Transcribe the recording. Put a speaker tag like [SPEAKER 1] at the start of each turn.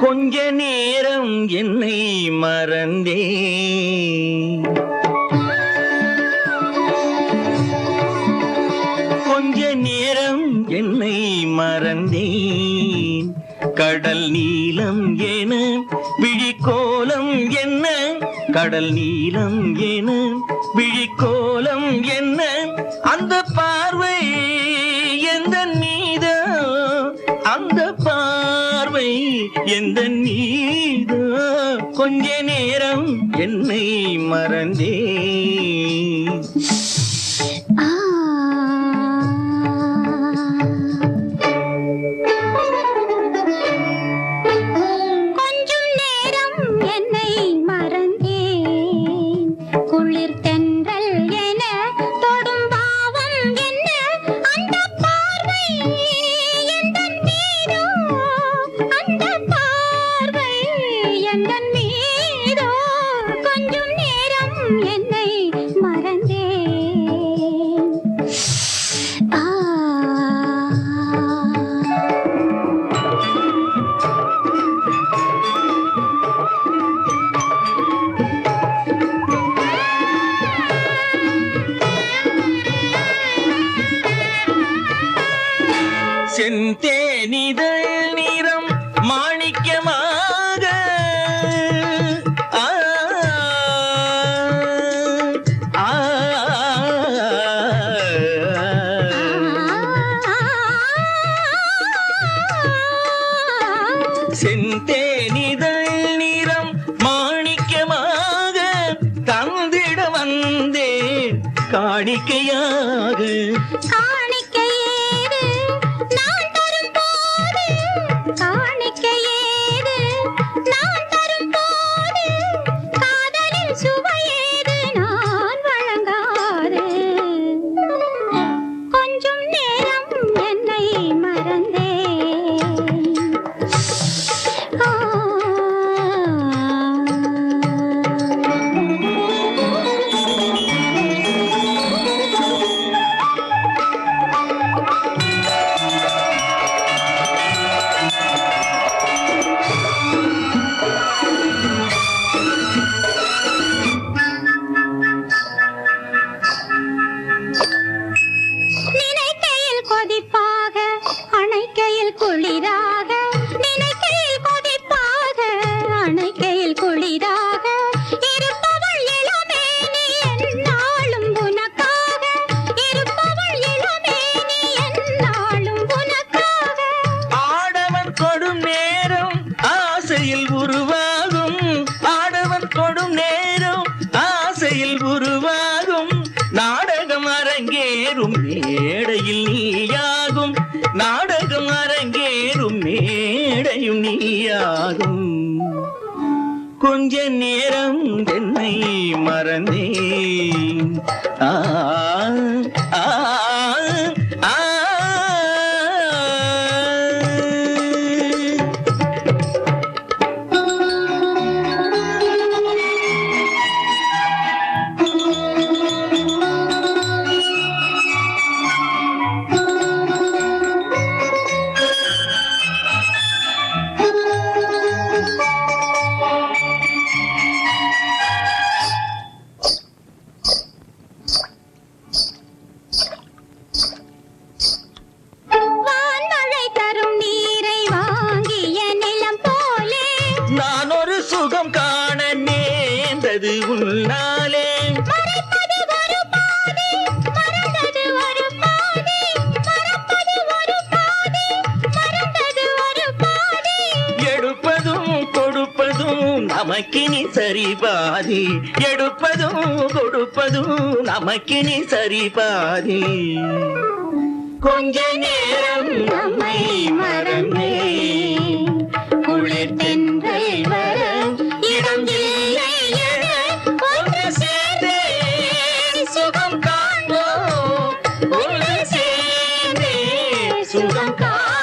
[SPEAKER 1] கொஞ்ச நேரம் என்னை மறந்தே கொஞ்ச நேரம் என்னை மறந்தேன் கடல் நீலம் என விழிக்கோலம் என்ன கடல் நீலம் என விழிக்கோலம் என்ன அந்த பார்வை எந்த நீதோ அந்த பார்வை எந்த நீதோ கொஞ்ச நேரம் என்னை மறந்தே செந்தேனிதழ் நிறம் மாணிக்கமாக செந்தேனிதழ் நிறம் மாணிக்கமாக தந்திட வந்தேன் காணிக்கையாக உருவாகும் நாடகம் அரங்கேறும் மேடையில் நீயாகும் நாடகம் அரங்கேறும் மேடையும் நீயாகும் கொஞ்ச நேரம் என்னை மறந்தேன் ஆ ஆ ஆ நான் ஒரு சுகம் காண நேர்ந்தது உன்னாலே எடுப்பதும் கொடுப்பதும் நமக்கினி சரிபாதி எடுப்பதும் கொடுப்பதும் நமக்கினி சரிபாதி கொஞ்ச நேரம் நம்மை மறந்தே குளிர் தென்றல் வர இடம் இல்லை என ஒன்று சேர்ந்தே சுகம் காண்போம் ஒன்று சேர்ந்தே சுகம் காண்போம்